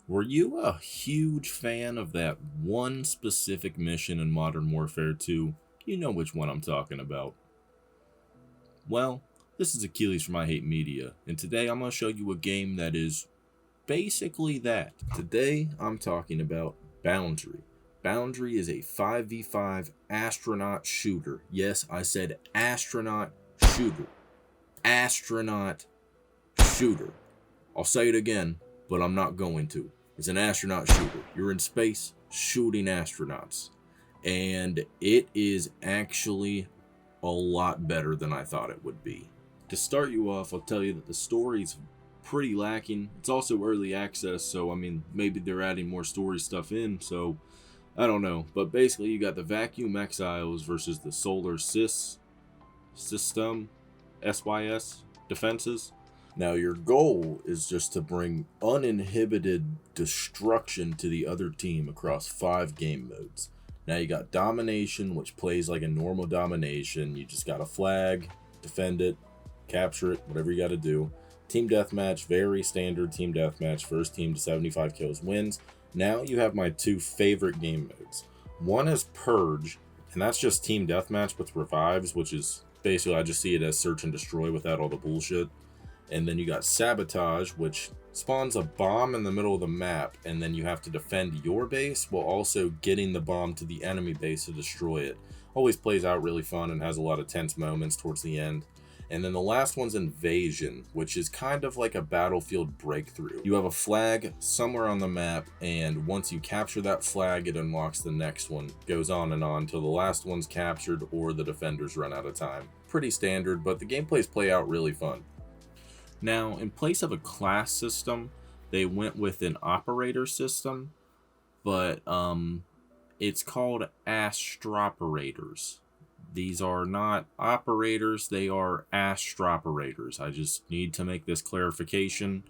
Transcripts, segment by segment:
Were you a huge fan of that one specific mission in Modern Warfare 2? You know which one I'm talking about. Well, this is Achilles from I Hate Media, and today I'm going to show you a game that is basically that. Today I'm talking about Boundary. Boundary is a 5v5 astronaut shooter. Yes, I said astronaut shooter. Astronaut shooter. I'll say it again, but I'm not going to. It's an astronaut shooter. You're in space shooting astronauts. And it is actually a lot better than I thought it would be. To start you off, I'll tell you that the story's pretty lacking. It's also early access, so I mean, maybe they're adding more story stuff in, so I don't know. But basically, you got the Vacuum Exiles versus the Solar System, SYS, defenses. Now, your goal is just to bring uninhibited destruction to the other team across 5 game modes. Now, you got Domination, which plays like a normal domination. You just got a flag, defend it, capture it, whatever you got to do. Team Deathmatch, very standard Team Deathmatch. First team to 75 kills wins. Now, you have my 2 favorite game modes. One is Purge, and that's just Team Deathmatch with revives, which is basically, I just see it as search and destroy without all the bullshit. And then you got Sabotage, which spawns a bomb in the middle of the map, and then you have to defend your base while also getting the bomb to the enemy base to destroy it. Always plays out really fun and has a lot of tense moments towards the end. And then the last one's Invasion, which is kind of like a battlefield breakthrough. You have a flag somewhere on the map, and once you capture that flag, it unlocks the next one. Goes on until the last one's captured or the defenders run out of time. Pretty standard, but the gameplays play out really fun. Now, in place of a class system, they went with an operator system, but it's called astroperators. These are not operators, they are astroperators. I just need to make this clarification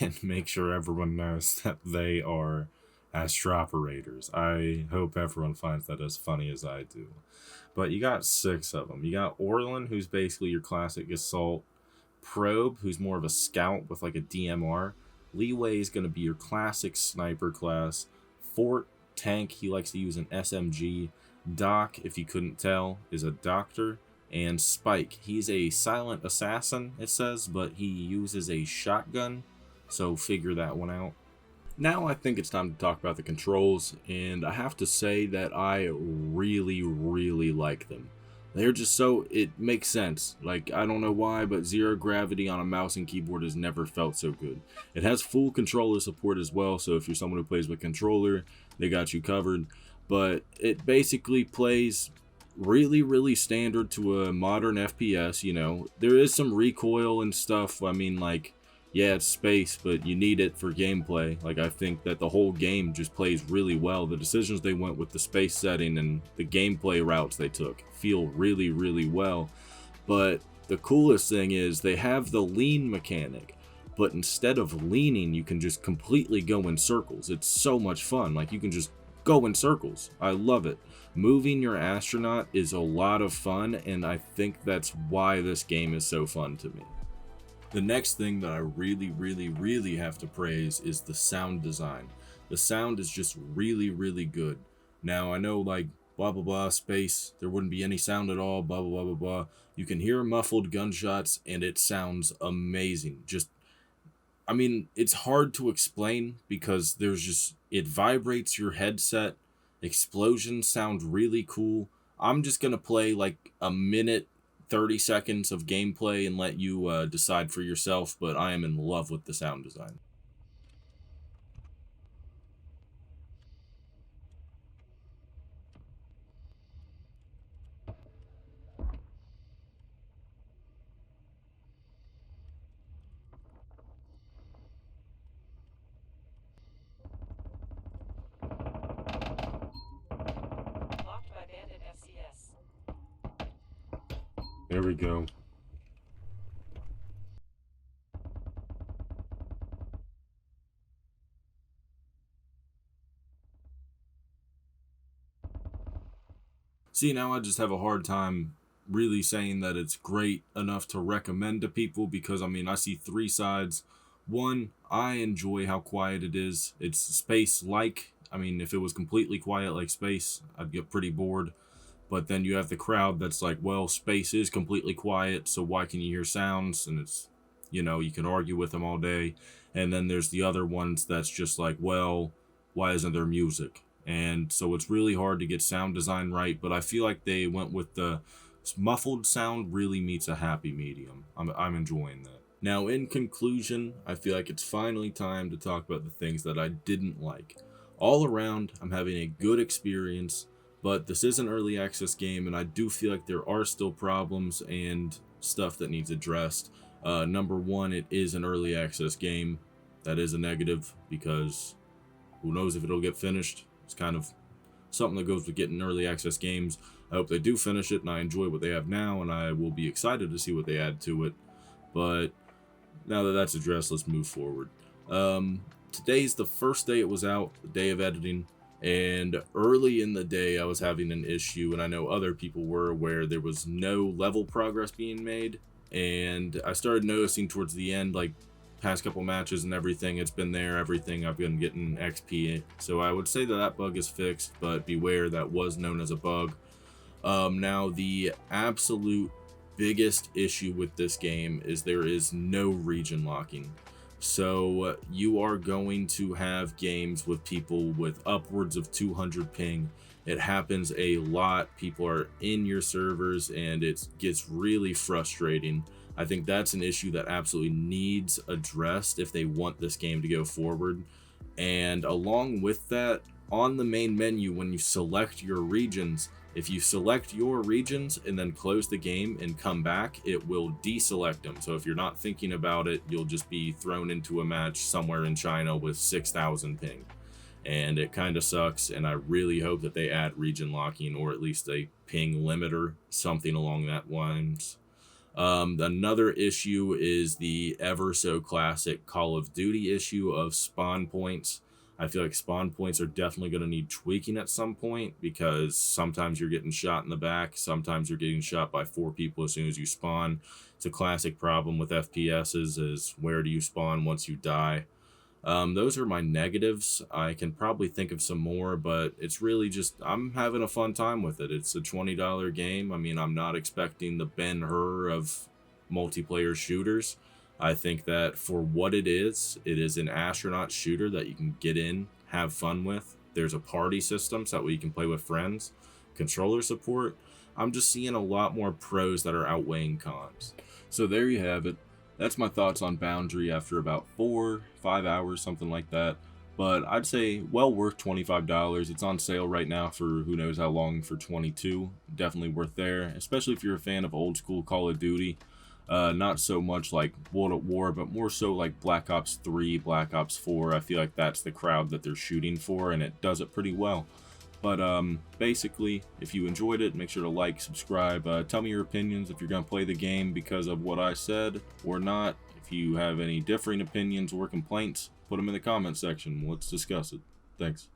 and make sure everyone knows that they are astroperators. I hope everyone finds that as funny as I do. But you got 6 of them. You got Orlin, who's basically your classic assault. Probe, who's more of a scout with like a DMR. Leeway is going to be your classic sniper class. Fort, tank, he likes to use an SMG. Doc, if you couldn't tell, is a doctor. And Spike, he's a silent assassin, it says, but he uses a shotgun, so figure that one out. Now I think it's time to talk about the controls, and I have to say that I really, really like them. They're just so, it makes sense. Like, I don't know why, but zero gravity on a mouse and keyboard has never felt so good. It has full controller support as well, so if you're someone who plays with controller, they got you covered. But it basically plays really, really standard to a modern FPS, you know. There is some recoil and stuff. I mean, like, yeah, it's space, but you need it for gameplay. Like, I think that the whole game just plays really well. The decisions they went with the space setting and the gameplay routes they took feel really, really well. But the coolest thing is they have the lean mechanic, but instead of leaning, you can just completely go in circles. It's so much fun. Like, you can just go in circles. I love it. Moving your astronaut is a lot of fun, and I think that's why this game is so fun to me. The next thing that I really, really, really have to praise is the sound design. The sound is just really, really good. Now, I know, like, blah, blah, blah, space, there wouldn't be any sound at all, blah, blah, blah, blah, blah. You can hear muffled gunshots, and it sounds amazing. Just, I mean, it's hard to explain because there's just, it vibrates your headset. Explosions sound really cool. I'm just going to play like a minute 30 seconds of gameplay and let you decide for yourself, but I am in love with the sound design. Locked by bandit FCS. There we go. See, now I just have a hard time really saying that it's great enough to recommend to people because, I mean, I see 3 sides. One, I enjoy how quiet it is. It's space-like. I mean, if it was completely quiet like space, I'd get pretty bored. But then you have the crowd that's like, well, space is completely quiet, so why can you hear sounds? And it's, you can argue with them all day. And then there's the other ones that's just like, well, why isn't there music? And so it's really hard to get sound design right, but I feel like they went with the muffled sound really meets a happy medium. I'm enjoying that. Now, in conclusion, I feel like it's finally time to talk about the things that I didn't like. All around, I'm having a good experience, but this is an early access game, and I do feel like there are still problems and stuff that needs addressed. Number one, it is an early access game. That is a negative because who knows if it'll get finished. It's kind of something that goes with getting early access games. I hope they do finish it, and I enjoy what they have now, and I will be excited to see what they add to it. But now that that's addressed, let's move forward. Today's the first day it was out, the day of editing, and early in the day I was having an issue, and I know other people were, where there was no level progress being made, and I started noticing towards the end, like past couple matches and everything, it's been there, everything, I've been getting XP, so I would say that that bug is fixed, but beware, that was known as a bug. Now the absolute biggest issue with this game is there is no region locking. So you are going to have games with people with upwards of 200 ping. It happens a lot. People are in your servers and it gets really frustrating. I think that's an issue that absolutely needs addressed if they want this game to go forward. And along with that, on the main menu, when you select your regions, if you select your regions and then close the game and come back, it will deselect them. So if you're not thinking about it, you'll just be thrown into a match somewhere in China with 6,000 ping. And it kind of sucks, and I really hope that they add region locking or at least a ping limiter, something along that lines. Another issue is the ever so classic Call of Duty issue of spawn points. I feel like spawn points are definitely going to need tweaking at some point because sometimes you're getting shot in the back, sometimes you're getting shot by 4 people as soon as you spawn. It's a classic problem with FPSs is where do you spawn once you die. Those are my negatives. I can probably think of some more, but it's really just, I'm having a fun time with it. It's a $20 game. I mean, I'm not expecting the Ben-Hur of multiplayer shooters. I think that for what it is an astronaut shooter that you can get in, have fun with. There's a party system so that way you can play with friends. Controller support. I'm just seeing a lot more pros that are outweighing cons. So there you have it. That's my thoughts on Boundary after about 4-5 hours, something like that. But I'd say well worth $25. It's on sale right now for who knows how long, for $22. Definitely worth there, especially if you're a fan of old school Call of Duty. Not so much like World at War, but more so like Black Ops 3, Black Ops 4. I feel like that's the crowd that they're shooting for, and it does it pretty well. But basically, if you enjoyed it, make sure to like, subscribe. Tell me your opinions if you're going to play the game because of what I said or not. If you have any differing opinions or complaints, put them in the comment section. Let's discuss it. Thanks.